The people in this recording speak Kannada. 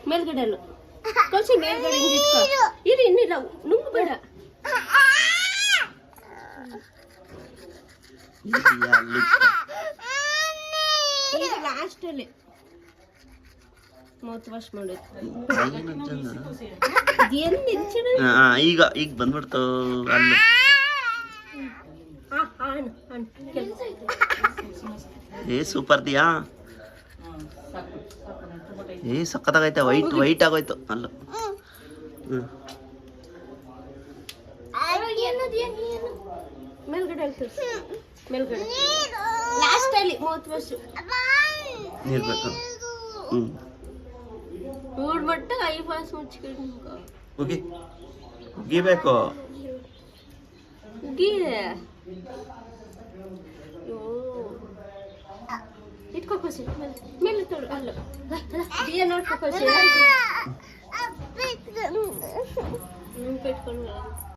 ಮೇಲ್ಗಡೆ ಅಲ್ಲ ಕಳ್ಸಿ, ಮೇಲ್ಗಡೆ ಇಟ್ಕೊ. ಇರಿ ಇನ್ನಿಲ್ಲ, ನುಂಗು ಬೇಡ. ಈಗ ಲಾಸ್ಟಲ್ಲಿ ಮೌತ್ ವಾಶ್ ಮಾಡೋದು. ಈಗ ಈಗ ಬಂದ್ಬಿಡ್ತು ಅಲ್ಲ. ಏ ಸೂಪರ್ ದಿಯಾ, ಏ ಸಕ್ಕತ್ತಾಗೈತೆ. ವೈಟ್ ಆಗೋಯ್ತು ಅಲ್ಲ. ಮೇಲ್ಗಡೆ ಮೇಲ್ಗಡೆ ಲಾಸ್ಟಲ್ಲಿ ಮೌತ್ ವಾಶ್ ನೀರು ಬೇಕು. ನೋಡ್ಬಿಟ್ಟು ಐ ವಾಶ್ ಮುಚ್ಕೊಂಡು ಉಗಿ ಉಗಿಬೇಕು. ಉಗಿ ಇಟ್ಕೋಸಿ ಮೇಲೆ ತೊಡು. ಅಲ್ಲ ದಿಯ ನೋಡ್ಕೋಸಿ.